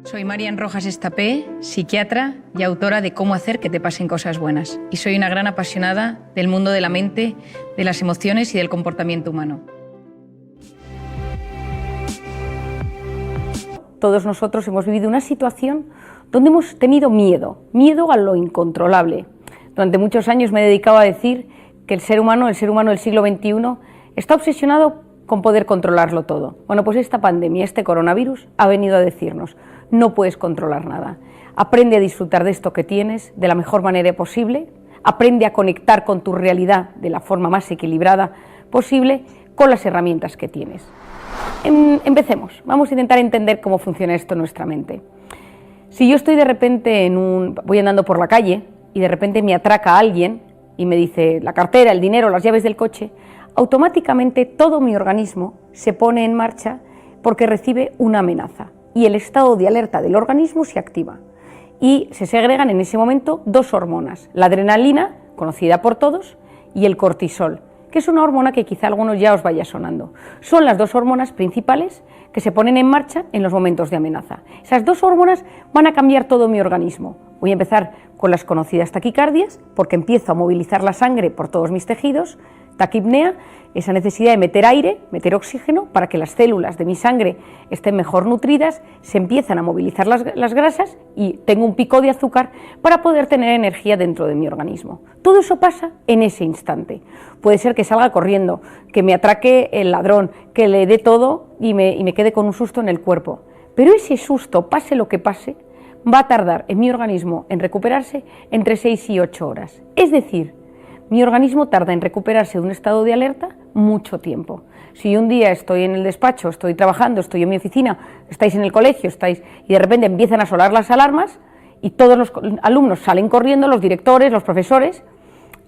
Soy Marian Rojas Estapé, psiquiatra y autora de Cómo hacer que te pasen cosas buenas. Y soy una gran apasionada del mundo de la mente, de las emociones y del comportamiento humano. Todos nosotros hemos vivido una situación donde hemos tenido miedo a lo incontrolable. Durante muchos años me he dedicado a decir que el ser humano del siglo XXI, está obsesionado con poder controlarlo todo. Bueno, pues esta pandemia, este coronavirus, ha venido a decirnos: no puedes controlar nada. Aprende a disfrutar de esto que tienes de la mejor manera posible, aprende a conectar con tu realidad de la forma más equilibrada posible con las herramientas que tienes. Empecemos, vamos a intentar entender cómo funciona esto en nuestra mente. Si yo estoy de repente voy andando por la calle y de repente me atraca alguien y me dice la cartera, el dinero, las llaves del coche, automáticamente todo mi organismo se pone en marcha porque recibe una amenaza y el estado de alerta del organismo se activa y se segregan en ese momento dos hormonas, la adrenalina, conocida por todos, y el cortisol, que es una hormona que quizá a algunos ya os vaya sonando. Son las dos hormonas principales que se ponen en marcha en los momentos de amenaza. Esas dos hormonas van a cambiar todo mi organismo. Voy a empezar con las conocidas taquicardias, porque empiezo a movilizar la sangre por todos mis tejidos, taquipnea, esa necesidad de meter aire, meter oxígeno, para que las células de mi sangre estén mejor nutridas, se empiezan a movilizar las grasas y tengo un pico de azúcar para poder tener energía dentro de mi organismo. Todo eso pasa en ese instante. Puede ser que salga corriendo, que me atraque el ladrón, que le dé todo y me quede con un susto en el cuerpo. Pero ese susto, pase lo que pase, va a tardar en mi organismo en recuperarse entre 6 y 8 horas. Es decir, mi organismo tarda en recuperarse de un estado de alerta mucho tiempo. Si un día estoy en el despacho, estoy trabajando, estoy en mi oficina, estáis en el colegio, y de repente empiezan a sonar las alarmas y todos los alumnos salen corriendo, los directores, los profesores,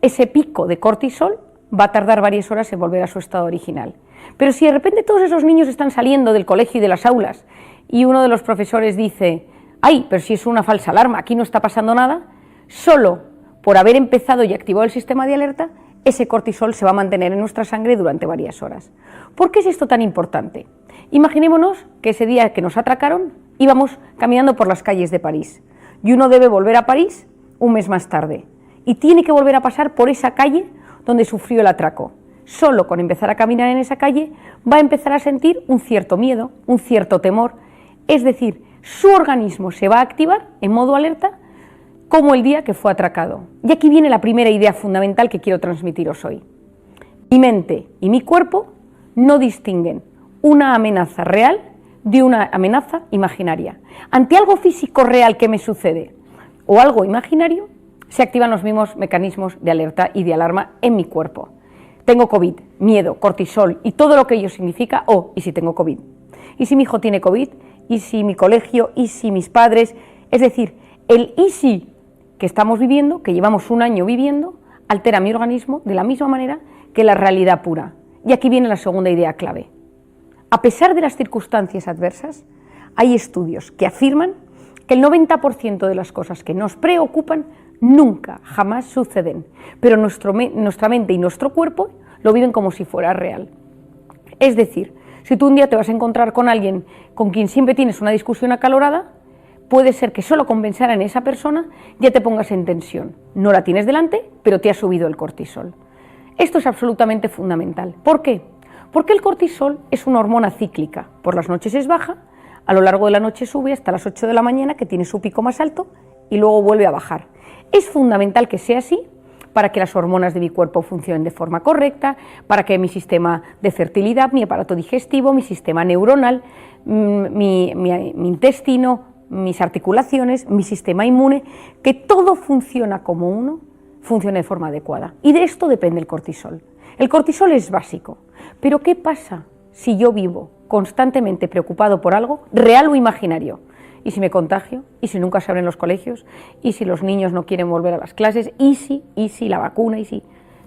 ese pico de cortisol va a tardar varias horas en volver a su estado original. Pero si de repente todos esos niños están saliendo del colegio y de las aulas y uno de los profesores dice: ¡ay, pero si es una falsa alarma, aquí no está pasando nada!, solo por haber empezado y activado el sistema de alerta, ese cortisol se va a mantener en nuestra sangre durante varias horas. ¿Por qué es esto tan importante? Imaginémonos que ese día que nos atracaron íbamos caminando por las calles de París y uno debe volver a París un mes más tarde y tiene que volver a pasar por esa calle donde sufrió el atraco. Solo con empezar a caminar en esa calle va a empezar a sentir un cierto miedo, un cierto temor, es decir, su organismo se va a activar en modo alerta como el día que fue atracado. Y aquí viene la primera idea fundamental que quiero transmitiros hoy. Mi mente y mi cuerpo no distinguen una amenaza real de una amenaza imaginaria. Ante algo físico real que me sucede o algo imaginario, se activan los mismos mecanismos de alerta y de alarma en mi cuerpo. Tengo COVID, miedo, cortisol y todo lo que ello significa. ¿Y si tengo COVID? ¿Y si mi hijo tiene COVID? ¿Y si mi colegio? ¿Y si mis padres? Es decir, el ¿y si? Que estamos viviendo, que llevamos un año viviendo, altera mi organismo de la misma manera que la realidad pura. Y aquí viene la segunda idea clave. A pesar de las circunstancias adversas, hay estudios que afirman que el 90% de las cosas que nos preocupan nunca, jamás suceden, pero nuestra mente y nuestro cuerpo lo viven como si fuera real. Es decir, si tú un día te vas a encontrar con alguien con quien siempre tienes una discusión acalorada, puede ser que solo con pensar en esa persona ya te pongas en tensión. No la tienes delante, pero te ha subido el cortisol. Esto es absolutamente fundamental. ¿Por qué? Porque el cortisol es una hormona cíclica. Por las noches es baja, a lo largo de la noche sube hasta las 8 de la mañana, que tiene su pico más alto, y luego vuelve a bajar. Es fundamental que sea así para que las hormonas de mi cuerpo funcionen de forma correcta, para que mi sistema de fertilidad, mi aparato digestivo, mi sistema neuronal, mi intestino, mis articulaciones, mi sistema inmune, que todo funciona como uno, funcione de forma adecuada. Y de esto depende el cortisol. El cortisol es básico, pero ¿qué pasa si yo vivo constantemente preocupado por algo, real o imaginario? ¿Y si me contagio? ¿Y si nunca se abren los colegios? ¿Y si los niños no quieren volver a las clases? ¿Y si la vacuna? ¿Y si?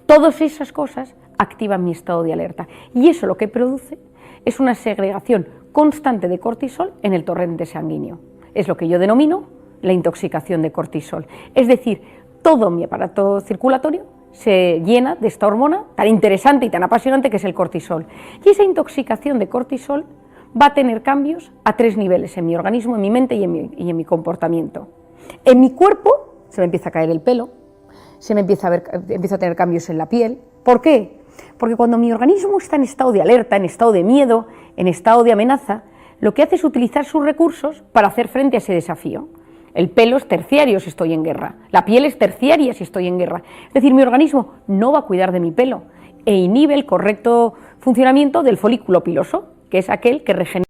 Todas esas cosas activan mi estado de alerta. Y eso lo que produce es una segregación constante de cortisol en el torrente sanguíneo. Es lo que yo denomino la intoxicación de cortisol. Es decir, todo mi aparato circulatorio se llena de esta hormona tan interesante y tan apasionante que es el cortisol. Y esa intoxicación de cortisol va a tener cambios a 3 niveles, en mi organismo, en mi mente y en mi comportamiento. En mi cuerpo se me empieza a caer el pelo, empiezo a tener cambios en la piel. ¿Por qué? Porque cuando mi organismo está en estado de alerta, en estado de miedo, en estado de amenaza, lo que hace es utilizar sus recursos para hacer frente a ese desafío. El pelo es terciario si estoy en guerra, la piel es terciaria si estoy en guerra. Es decir, mi organismo no va a cuidar de mi pelo e inhibe el correcto funcionamiento del folículo piloso, que es aquel que regenera